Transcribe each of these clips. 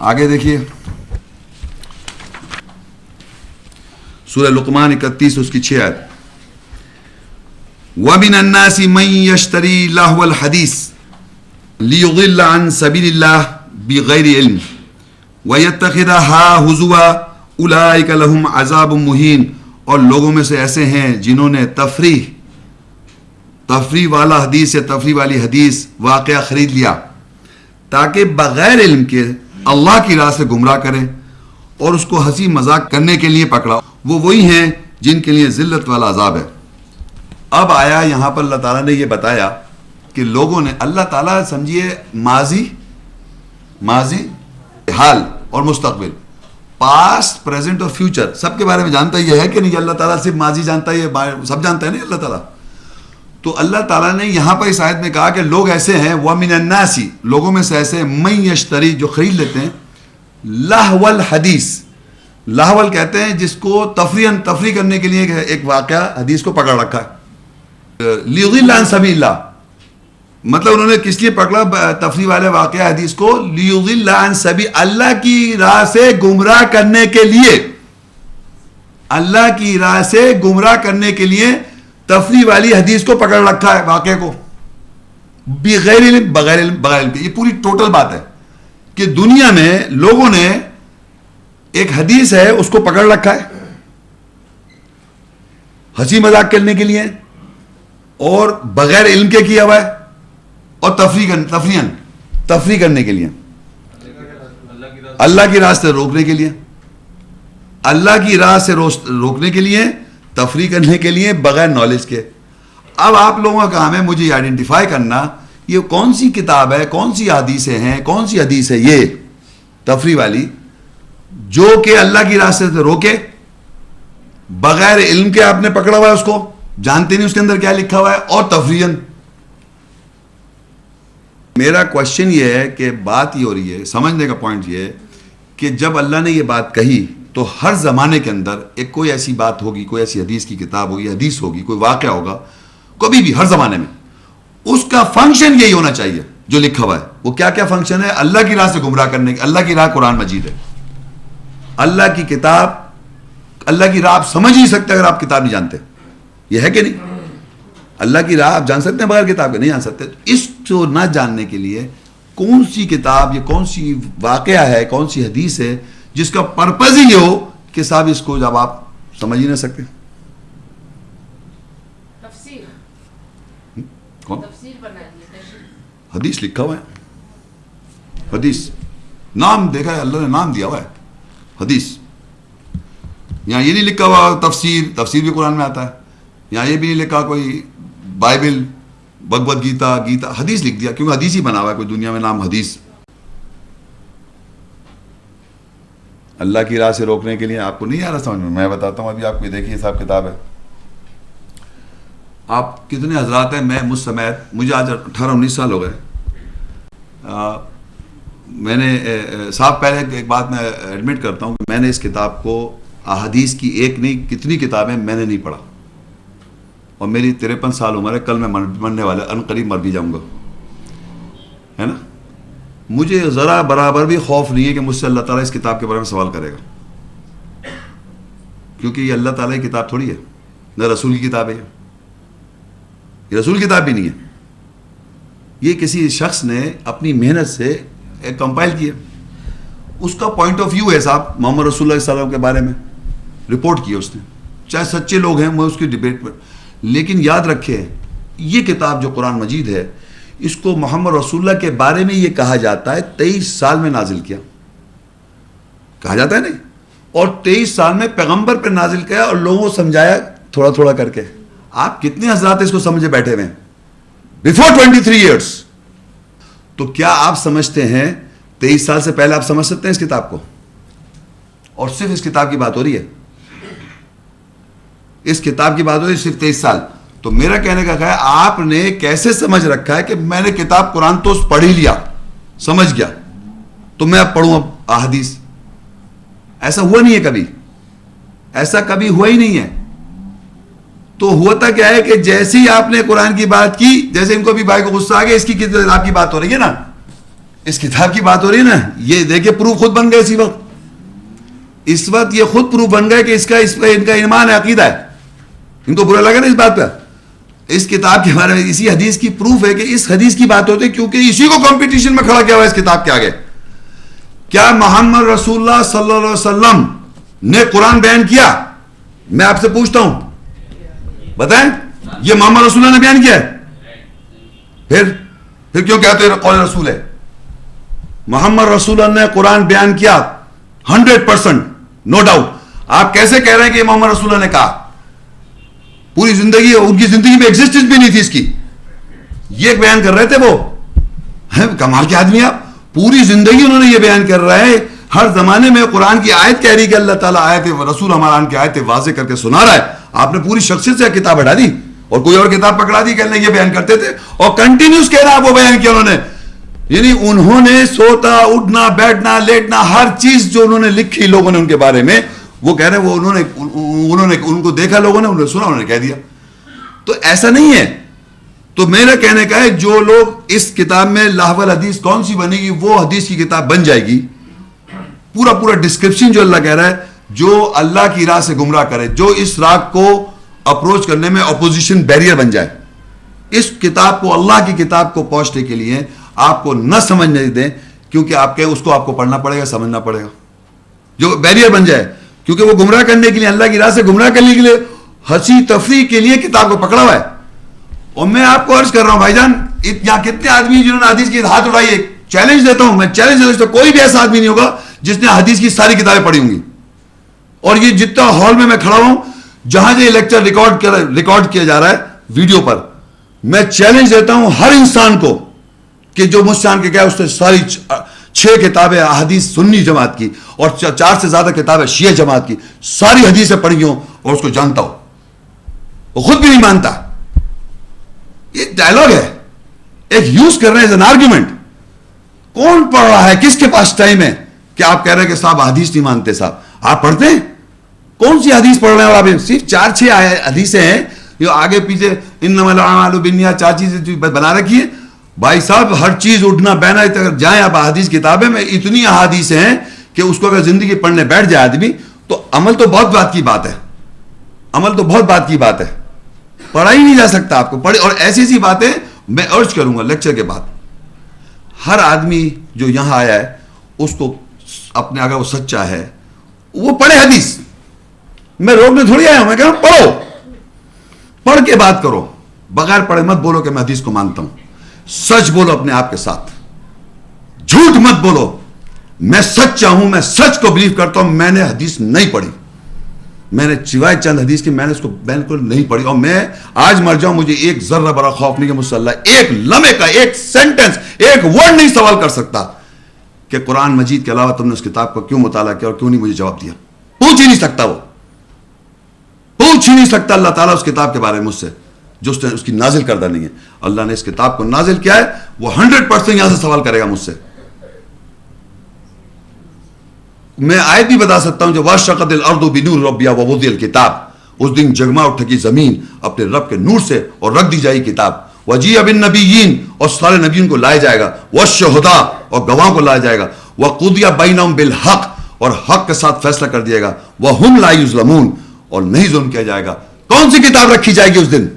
آگے دیکھیے سورہ لقمان 31 اس کی 6 آیت. وَمِنَ النَّاسِ مَن يَشْتَرِي لَهْوَ الْحَدِيثِ لِيُضِلَّ عَن سَبِيلِ اللَّهِ بِغَيْرِ عِلْمٍ وَيَتَّخِذَهَا هُزُوًا أُولَٰئِكَ لَهُمْ عَذَابٌ مُهِينٌ. اور لوگوں میں سے ایسے ہیں جنہوں نے تفریح والا حدیث یا تفریح والی حدیث واقعہ خرید لیا تاکہ بغیر علم کے اللہ کی راہ سے گمراہ کریں اور اس کو ہنسی مذاق کرنے کے لیے پکڑا. وہ وہی ہیں جن کے لیے ذلت والا عذاب ہے. اب آیا یہاں پر اللہ تعالیٰ نے یہ بتایا کہ لوگوں نے اللہ تعالیٰ سمجھیے ماضی حال اور مستقبل پاسٹ پریزنٹ اور فیوچر سب کے بارے میں جانتا ہی ہے کہ نہیں. اللہ تعالیٰ صرف ماضی جانتا ہے سب جانتا ہے نہیں اللہ تعالیٰ. تو اللہ تعالیٰ نے یہاں پر اس آیت میں کہا کہ لوگ ایسے ہیں وَمِنَ النَّاسِ لوگوں میں سے ایسے مَن یشتری جو خرید لیتے ہیں لہو الحدیث. لہول کہتے ہیں جس کو تفریح کرنے کے لیے ایک واقعہ حدیث کو پکڑ رکھا ہے. لیضل عن سبیل اللہ مطلب انہوں نے کس لیے پکڑا تفریح والے واقعہ حدیث کو لیضل عن سبیل اللہ کی راہ سے گمراہ کرنے کے لیے. اللہ کی راہ سے گمراہ کرنے کے لیے تفریح والی حدیث کو پکڑ رکھا ہے واقعے کو بغیر علم. یہ پوری ٹوٹل بات ہے کہ دنیا میں لوگوں نے ایک حدیث ہے اس کو پکڑ رکھا ہے ہنسی مذاق کرنے کے لیے اور بغیر علم کے کیا ہوا ہے اور تفریح کرنے کے لیے اللہ کی راہ سے روکنے کے لیے اللہ کی راہ سے روکنے کے لیے تفریح کرنے کے لیے بغیر نالج کے. اب آپ لوگوں کا کام ہے مجھے آئیڈینٹیفائی کرنا یہ کون سی کتاب ہے کون سی حدیثیں ہیں کون سی حدیث ہے یہ تفریح والی جو کہ اللہ کی راہ سے روکے بغیر علم کے آپ نے پکڑا ہوا ہے اس کو جانتے نہیں اس کے اندر کیا لکھا ہوا ہے اور تفریحاً. میرا کوشچن یہ ہے کہ بات یہ ہو رہی ہے سمجھنے کا پوائنٹ یہ ہے کہ جب اللہ نے یہ بات کہی تو ہر زمانے کے اندر ایک کوئی ایسی بات ہوگی کوئی ایسی حدیث کی کتاب ہوگی حدیث ہوگی کوئی واقعہ ہوگا کبھی بھی ہر زمانے میں اس کا فنکشن یہی ہونا چاہیے جو لکھا ہوا ہے. وہ کیا کیا فنکشن ہے اللہ کی راہ سے گمراہ کرنے کی. اللہ کی راہ قرآن مجید ہے اللہ کی کتاب اللہ کی راہ آپ سمجھ نہیں سکتے اگر آپ کتاب نہیں جانتے. یہ ہے کہ نہیں اللہ کی راہ آپ جان سکتے ہیں بغیر کتاب کے نہیں جان سکتے. اس کو نہ جاننے کے لیے کون سی کتاب یا کون سی واقعہ ہے کون سی حدیث ہے جس کا پرپز ہی یہ ہو کہ صاحب اس کو جب آپ سمجھ ہی نہ سکتے. کون حدیث لکھا ہوا ہے حدیث نام دیکھا ہے اللہ نے نام دیا ہوا ہے حدیث. یہاں یہ نہیں لکھا ہوا تفسیر بھی قرآن میں آتا ہے. یہاں یہ بھی نہیں لکھا کوئی بائبل بھگوت گیتا حدیث لکھ دیا کیونکہ حدیث ہی بنا ہوا ہے کوئی دنیا میں نام حدیث. اللہ کی راہ سے روکنے کے لیے آپ کو نہیں آ رہا سمجھ میں بتاتا ہوں. ابھی آپ کو دیکھیے صاحب کتاب ہے آپ کتنے حضرات ہیں مجھ سمیت مجھے آج 18-19 سال ہو گئے. میں نے صاحب پہلے ایک بات میں ایڈمٹ کرتا ہوں کہ میں نے اس کتاب کو احادیث کی ایک نہیں کتنی کتابیں میں نے نہیں پڑھا اور میری 53 سال عمر ہے. کل میں مرنے والا ان قریب مر بھی جاؤں گا ہے نا. مجھے ذرا برابر بھی خوف نہیں ہے کہ مجھ سے اللہ تعالیٰ اس کتاب کے بارے میں سوال کرے گا کیونکہ یہ اللہ تعالیٰ کی کتاب تھوڑی ہے نہ رسول کی کتاب ہے. یہ رسول کی کتاب بھی نہیں ہے. یہ کسی شخص نے اپنی محنت سے کمپائل کیا. اس کا پوائنٹ آف ویو ہے صاحب محمد رسول اللہ صلی اللہ علیہ وسلم کے بارے میں رپورٹ کیا اس نے چاہے سچے لوگ ہیں میں اس کی ڈبیٹ پر. لیکن یاد رکھے یہ کتاب جو قرآن مجید ہے اس کو محمد رسول اللہ کے بارے میں یہ کہا جاتا ہے 23 سال میں نازل کیا کہا جاتا ہے نہیں اور 23 سال میں پیغمبر پر نازل کیا اور لوگوں کو سمجھایا تھوڑا تھوڑا کر کے. آپ کتنے حضرات اس کو سمجھے بیٹھے ہوئے ہیں بیفور 23 ایئرس. تو کیا آپ سمجھتے ہیں 23 سال سے پہلے آپ سمجھ سکتے ہیں اس کتاب کو اور صرف اس کتاب کی بات ہو رہی ہے اس کتاب کی بات ہو رہی ہے صرف 23 سال. تو میرا کہنے کا ہے آپ نے کیسے سمجھ رکھا ہے کہ میں نے کتاب قرآن تو پڑھ ہی لیا سمجھ گیا تو میں اب پڑھوں اب احادیث. ایسا ہوا نہیں ہے کبھی ایسا کبھی ہوا ہی نہیں ہے. تو ہوتا کیا ہے کہ جیسے ہی آپ نے قرآن کی بات کی جیسے ان کو بھی بھائی کو غصہ آ گیا اس کی کتاب کی بات ہو رہی ہے نا اس کتاب کی بات ہو رہی ہے نا, یہ دیکھیں پروف خود بن گئے اس وقت یہ خود پروف بن گئے کہ اس کا ان کا ایمان ہے, عقیدہ ہے. ان کو برا لگا نا اس بات پہ. اس کتاب کے بارے میں اسی حدیث کی پروف ہے کہ اس حدیث کی بات ہوتی ہے, کیونکہ اسی کو کمپٹیشن میں کھڑا کیا ہوا ہے اس کتاب کے آگے. کیا محمد رسول اللہ صلی اللہ علیہ وسلم نے قرآن بیان کیا؟ میں آپ سے پوچھتا ہوں, بتائیں. یہ محمد رسول اللہ نے بیان کیا ہے؟ پھر کیوں کہتے ہیں قول رسول ہے؟ محمد رسول اللہ نے قرآن بیان کیا 100%, نو ڈاؤٹ. آپ کیسے کہہ رہے ہیں کہ محمد رسول اللہ نے کہا؟ پوری زندگی, ان کی زندگی میں ایگزسٹنس بھی نہیں تھی اس کی, یہ بیان کر رہے تھے وہ. کمال کے آدمی آپ, پوری زندگی انہوں نے یہ بیان کر رہا ہے. ہر زمانے میں قرآن کی آیت کہہ رہی کہ اللہ تعالیٰ آیت رسول ہمارا کی آیت واضح کر کے سنا رہا ہے. آپ نے پوری شخصیت سے کتاب ہٹا دی اور کوئی اور کتاب پکڑا دی کہ اللہ یہ بیان کرتے تھے, اور کنٹینیوس کہہ رہا وہ بیان کیا انہوں نے. یعنی انہوں نے سوتا اٹھنا بیٹھنا لیٹنا ہر چیز جو انہوں نے لکھی لوگوں نے ان کے بارے میں, وہ کہہ رہے ہیں وہ انہوں نے ان کو دیکھا لوگوں نے, انہوں نے سنا, انہوں نے کہہ دیا. تو ایسا نہیں ہے. تو میرا کہنے کا ہے جو لوگ اس کتاب میں لاہور حدیث کون سی بنے گی, وہ حدیث کی کتاب بن جائے گی. پورا ڈسکرپشن جو اللہ کہہ رہا ہے, جو اللہ کی راہ سے گمراہ کرے, جو اس راہ کو اپروچ کرنے میں اپوزیشن بیریئر بن جائے, اس کتاب کو, اللہ کی کتاب کو پہنچنے کے لیے آپ کو نہ سمجھنے دیں, کیونکہ اس کو آپ کو پڑھنا پڑے گا, سمجھنا پڑے گا, جو بیریئر بن جائے. کیونکہ وہ گمراہ کرنے کے لیے, اللہ کی راہ سے گمراہ کرنے کے لیے, ہنسی تفریح کے لیے کتاب کو پکڑا ہوا ہے. اور میں آپ کو عرض کر رہا ہوں بھائی جان, یہاں کتنے آدمی جنہوں نے حدیث کی ہاتھ اٹھائی ہے, چیلنج دیتا ہوں میں, چیلنج دیتا ہوں, کوئی بھی ایسا آدمی نہیں ہوگا جس نے حدیث کی ساری کتابیں پڑھی ہوں گی. اور یہ جتنا ہال میں کھڑا ہوں, جہاں یہ لیکچر ریکارڈ کیا جا رہا ہے ویڈیو پر, میں چیلنج دیتا ہوں ہر انسان کو کہ جو مجھ سے آن کے گیا اس نے ساری 6 کتابیں احادیث سنی جماعت کی اور 4 سے زیادہ کتابیں شیعہ جماعت کی, ساری حدیثیں پڑھی ہوں اور اس کو جانتا ہو. وہ خود بھی نہیں مانتا. یہ ڈائلاگ ہے, ایک یوز کر رہے ہیں ایز این آرگیومنٹ. کون پڑھ رہا ہے, کس کے پاس ٹائم ہے کہ آپ کہہ رہے ہیں کہ صاحب حدیث نہیں مانتے. صاحب آپ پڑھتے ہیں, کون سی حدیث پڑھ رہے ہیں؟ اور آپ صرف 4-6 حدیثیں ہیں جو آگے پیچھے انما الاعمال بالنیات 4 چیزیں بنا رکھی ہے. بھائی صاحب ہر چیز اٹھنا بینا جائیں آپ حدیث کتابیں میں, اتنی احادیث ہیں کہ اس کو اگر زندگی پڑھنے بیٹھ جائے آدمی تو عمل تو بہت بات کی بات ہے, عمل تو بہت بات کی بات ہے, پڑھا ہی نہیں جا سکتا آپ کو پڑھے. اور ایسی ایسی باتیں میں ارج کروں گا لیکچر کے بعد, ہر آدمی جو یہاں آیا ہے اس کو اپنے, اگر وہ سچا ہے وہ پڑھے حدیث. میں روکنے تھوڑی آیا ہوں, میں کہہ رہا ہوں پڑھو, پڑھ کے بات کرو, بغیر پڑھے مت بولو کہ میں حدیث کو مانتا ہوں. سچ بولو اپنے آپ کے ساتھ, جھوٹ مت بولو. میں سچا ہوں, میں سچ کو بلیو کرتا ہوں. میں نے حدیث نہیں پڑھی, میں نے سوائے چند حدیث کی میں نے اس کو بالکل نہیں پڑھی. اور میں آج مر جاؤں مجھے ایک ذرہ بڑا خوف نہیں کہ مجھ سے اللہ ایک لمحے کا, ایک سینٹنس, ایک ورڈ نہیں سوال کر سکتا کہ قرآن مجید کے علاوہ تم نے اس کتاب کو کیوں مطالعہ کیا اور کیوں نہیں مجھے جواب دیا. پوچھ ہی نہیں سکتا, وہ پوچھ ہی نہیں سکتا اللہ تعالیٰ اس کتاب کے بارے میں مجھ سے جو اس کی نازل کردہ نہیں ہے. اللہ نے اس کتاب کو نازل کیا ہے, وہ 100% یہاں سے سوال کرے گا مجھ سے. میں آیت بھی بتا سکتا ہوں جو واشقت الارض بنور ربها ووضع الکتاب, اس دن جگما اٹھے زمین اپنے رب کے نور سے اور رکھ دی جائے گی کتاب. وجیء بالنبیین, اور سارے نبیوں کو لائے جائے گا. والشہداء, اور گواہوں کو لایا جائے گا. وقضی بینہم بالحق, اور حق کے ساتھ فیصلہ کر دیا گا. وہم لا یظلمون, اور نہیں ظلم کیا جائے گا. کون سی کتاب رکھی جائے گی اس دن؟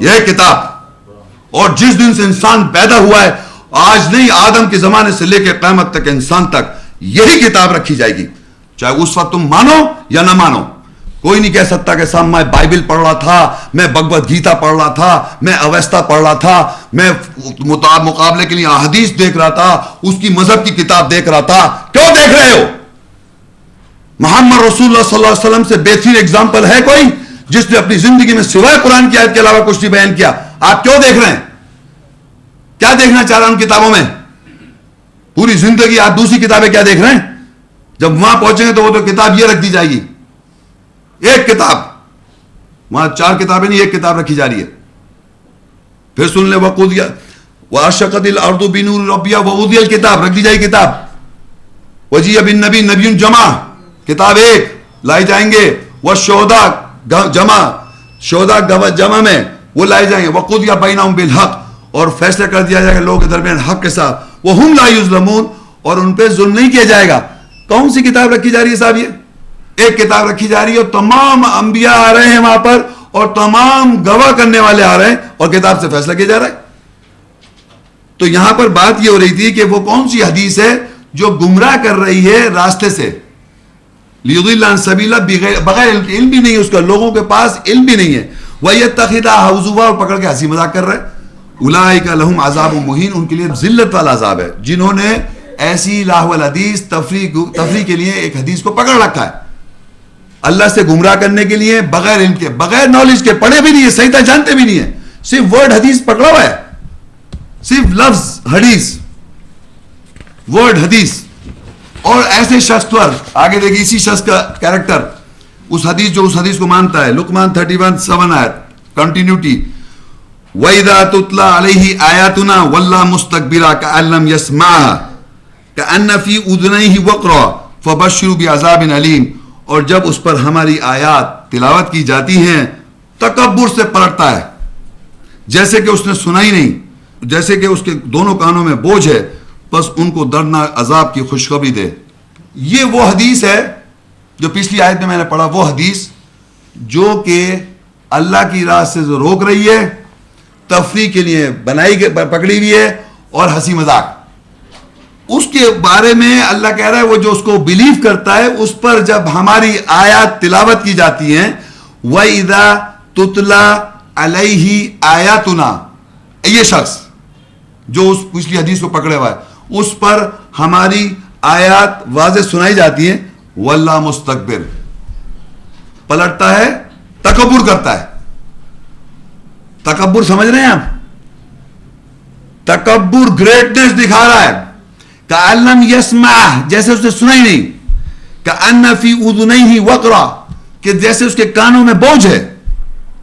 یہ کتاب. اور جس دن سے انسان پیدا ہوا ہے, آج نہیں, آدم کے زمانے سے لے کے قیامت تک انسان تک یہی کتاب رکھی جائے گی. چاہے اس وقت تم مانو یا نہ مانو. کوئی نہیں کہہ سکتا کہ صاحب میں بائبل پڑھ رہا تھا, میں بھگوت گیتا پڑھ رہا تھا, میں اویستا پڑھ رہا تھا, میں مقابلے کے لیے احادیث دیکھ رہا تھا, اس کی مذہب کی کتاب دیکھ رہا تھا. کیوں دیکھ رہے ہو؟ محمد رسول اللہ صلی اللہ علیہ وسلم سے بہترین ایگزامپل ہے کوئی جس نے اپنی زندگی میں سوائے قرآن کی آیت کے علاوہ کچھ نہیں بیان کیا؟ آپ کیوں دیکھ رہے ہیں؟ کیا دیکھنا چاہ رہے ہیں ان کتابوں میں؟ پوری زندگی آپ دوسری کتابیں کیا دیکھ رہے ہیں؟ جب وہاں پہنچیں گے تو وہ تو کتاب یہ رکھ دی جائے گی, ایک کتاب. وہاں 4 کتابیں نہیں, ایک کتاب رکھی جا رہی ہے. پھر سن لیں وقضی واشقت الارض بنور ربها ووضع الکتاب, رکھ دی جائے کتاب. وجیء بالنبی, نبی جمع, کتاب ایک لائے جائیں گے. والشہداء جمع, شہداء جمع میں وہ لائے جائیں گے. وقضی بینہم بالحق, اور فیصلہ کر دیا جائے گا لوگوں کے درمیان حق کے ساتھ. وَهُمْ لَا يُظْلَمُونَ, اور ان پہ ظلم نہیں کیا جائے گا. کون سی کتاب رکھی جا رہی ہے صاحب؟ یہ ایک کتاب رکھی جا رہی ہے اور تمام انبیاء آ رہے ہیں وہاں پر اور تمام گواہ کرنے والے آ رہے ہیں اور کتاب سے فیصلہ کیا جا رہا ہے. تو یہاں پر بات یہ ہو رہی تھی کہ وہ کون سی حدیث ہے جو گمراہ کر رہی ہے راستے سے, لِيُضِلَّ عَن سَبِيلِ, بغیر علم بھی نہیں ہے اس کا, لوگوں کے پاس علم بھی نہیں ہے. وَيَتَّخِذَهَا هُزُوًا, اور پکڑ کے ہنسی مذاق کر رہے. اولئک لہم عذاب مہین, ان کے لیے ذلت والا عذاب ہے جنہوں نے ایسی لاہو الحدیث تفریح کے لیے ایک حدیث کو پکڑ رکھا ہے اللہ سے گمراہ کرنے کے لیے, بغیر علم کے, بغیر نالج کے, پڑھے بھی نہیں ہے, صحیح طرح جانتے بھی نہیں ہے, صرف ورڈ حدیث پکڑا ہوا ہے, صرف لفظ حدیث, ورڈ حدیث. اور ایسے شخص پر آگے دیکھیں اسی شخص کا کیریکٹر, اس حدیث جو اس حدیث کو مانتا ہے. لقمان 31:7 آیت کنٹینیوٹی. وَإِذَا تُتْلَى عَلَيْهِ آيَاتُنَا وَلَّى مُسْتَكْبِرًا كَأَن لَّمْ يَسْمَعْهَا كَأَنَّ فِي أُذُنَيْهِ وَقْرًا فَبَشِّرْهُ بِعَذَابٍ أَلِيمٍ, اور جب اس پر ہماری آیات تلاوت کی جاتی ہیں تکبر سے پلٹتا ہے جیسے کہ اس نے سنا ہی نہیں, جیسے کہ اس کے دونوں کانوں میں بوجھ ہے, بس ان کو دردناک عذاب کی خوشخبری دے. یہ وہ حدیث ہے جو پچھلی آیت میں نے پڑھا, وہ حدیث جو کہ اللہ کی راہ سے روک رہی ہے, تفریح کے لیے پکڑی ہوئی ہے اور ہنسی مذاق. اس کے بارے میں اللہ کہہ رہا ہے وہ جو اس کو بلیو کرتا ہے اس پر جب ہماری آیات تلاوت کی جاتی ہیں, وَإِذَا تُتْلَى عَلَيْهِ آيَاتُنَا, یہ شخص جو اس پچھلی حدیث کو پکڑے ہوا ہے, اس پر ہماری آیات واضح سنائی جاتی ہیں, وَلَّا مُسْتَكْبِرٌ, پلٹتا ہے, تکبر کرتا ہے. تکبر سمجھ رہے ہیں آپ؟ تکبر گریٹنس دکھا رہا ہے. کأن لم یسمع, جیسے اس نے سنا ہی نہیں. کأن فی اذنیہ وقرا, کہ جیسے اس کے کانوں میں بوجھ ہے,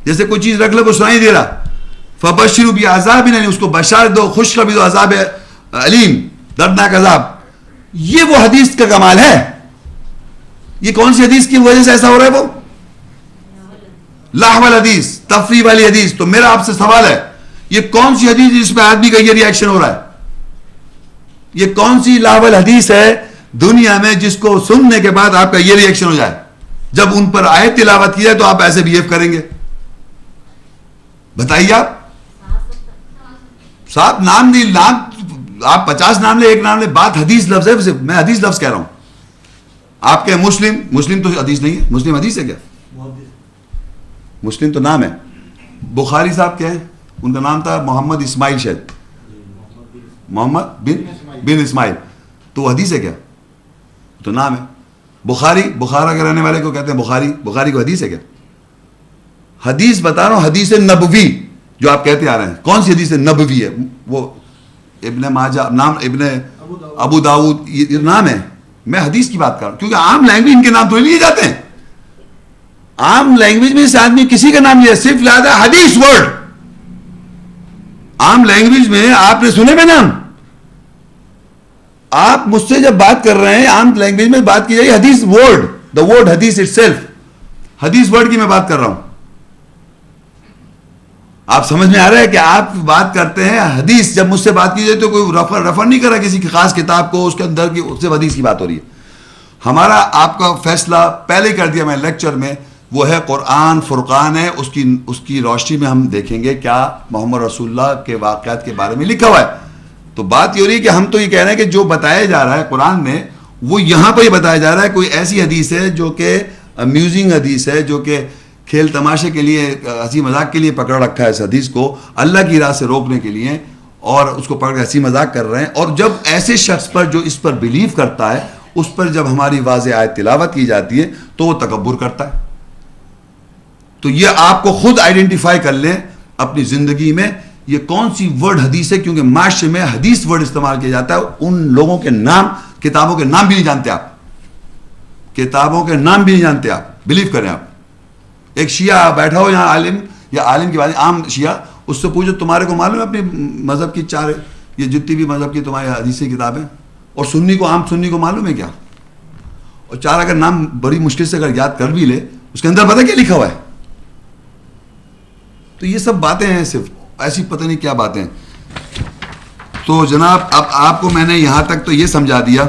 جیسے کوئی چیز رکھ لے کو سنائی دے رہا. فبشروا بعذاب الیم, اس کو بشارت دو, خوشخبری دو, عذاب علیم, دردناک عذاب. یہ وہ حدیث کا کمال ہے. یہ کون سی حدیث کی وجہ سے ایسا ہو رہا ہے؟ وہ لاہو الحدیث, تفریح والی حدیث. تو میرا آپ سے سوال ہے, یہ کون سی حدیث جس پہ آدمی کا یہ ریاکشن ہو رہا ہے؟ یہ کون سی لاہو الحدیث ہے دنیا میں جس کو سننے کے بعد آپ کا یہ ریاکشن ہو جائے؟ جب ان پر آیت تلاوت کی جائے تو آپ ایسے بہیو کریں گے؟ بتائیے آپ. صاحب نام نہیں, نام آپ 50 نام لے, ایک نام لے, بات حدیث لفظ ہے, میں حدیث لفظ کہہ رہا ہوں. آپ کے مسلم تو حدیث نہیں ہے, مسلم حدیث ہے کیا؟ مسلم تو نام ہے. بخاری صاحب کیا ہے؟ ان کا نام تھا محمد اسماعیل, شاید محمد بن اسماعیل, تو حدیث ہے کیا؟ تو نام ہے. بخاری, بخارا کے رہنے والے کو کہتے ہیں بخاری, بخاری کو حدیث ہے کیا؟ حدیث بتا رہا ہوں, حدیث نبوی جو آپ کہتے آ رہے ہیں. کون سی حدیث نبوی ہے؟ وہ ابن ماجہ نام, ابن ابو داؤد یہ نام ہے. میں حدیث کی بات کر رہا ہوں کیونکہ عام لینگویج ان کے نام تو لیے جاتے ہیں. عام لینگویج میں اس آدمی کسی کا نام نہیں ہے, صرف لہذا حدیث ورڈ. عام لینگویج میں آپ نے سنے میں نام, آپ مجھ سے جب بات کر رہے ہیں عام لینگویج میں بات کی جائے حدیث ورڈ, دا ورڈ حدیث اٹ سیلف, حدیث ورڈ کی میں بات کر رہا ہوں. آپ سمجھ میں آ رہا ہے کہ آپ بات کرتے ہیں حدیث, جب مجھ سے بات کی جائے تو کوئی ریفر نہیں کر رہا کسی کی خاص کتاب کو, اس کے اندر کی صرف حدیث کی بات ہو رہی ہے. ہمارا آپ کا فیصلہ پہلے ہی کر دیا میں لیکچر میں, وہ ہے قرآن فرقان ہے, اس کی روشنی میں ہم دیکھیں گے کیا محمد رسول اللہ کے واقعات کے بارے میں لکھا ہوا ہے. تو بات یہ ہو رہی ہے کہ ہم تو یہ کہہ رہے ہیں کہ جو بتایا جا رہا ہے قرآن میں وہ یہاں پر ہی بتایا جا رہا ہے. کوئی ایسی حدیث ہے جو کہ امیوزنگ حدیث ہے, جو کہ کھیل تماشے کے لیے, ہنسی مذاق کے لیے پکڑ رکھا ہے اس حدیث کو اللہ کی راہ سے روکنے کے لیے, اور اس کو پکڑ کے ہنسی مذاق کر رہے ہیں. اور جب ایسے شخص پر جو اس پر بلیو کرتا ہے, اس پر جب ہماری واضح آیت تلاوت کی جاتی ہے تو وہ تکبر کرتا ہے. تو یہ آپ کو خود آئیڈینٹیفائی کر لیں اپنی زندگی میں یہ کون سی ورڈ حدیث ہے, کیونکہ معاشرے میں حدیث ورڈ استعمال کیا جاتا ہے. ان لوگوں کے نام, کتابوں کے نام بھی نہیں جانتے آپ, کتابوں کے نام بھی نہیں جانتے آپ, بلیو کریں آپ. ایک شیعہ بیٹھا ہو یہاں, عالم یا عالم کی بات, عام شیعہ, اس سے پوچھو تمہارے کو معلوم ہے اپنی مذہب کی 4 یہ جتنی بھی مذہب کی تمہاری حدیثی کتابیں, اور سنی کو, عام سنی کو معلوم ہے کیا؟ اور 4 اگر نام بڑی مشکل سے اگر یاد کر بھی لے, اس کے اندر پتہ کیا لکھا ہوا ہے؟ تو یہ سب باتیں ہیں, صرف ایسی پتہ نہیں کیا باتیں. تو تو جناب اب آپ کو میں نے یہاں تک تو یہ سمجھا دیا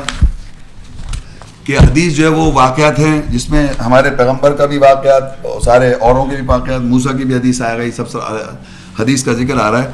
کہ حدیث جو ہے وہ واقعات ہیں جس میں ہمارے پیغمبر کا بھی واقعات، سارے اوروں کے بھی واقعات، موسیٰ کی بھی حدیث آئے گا، یہ سب حدیث کا ذکر آ رہا ہے.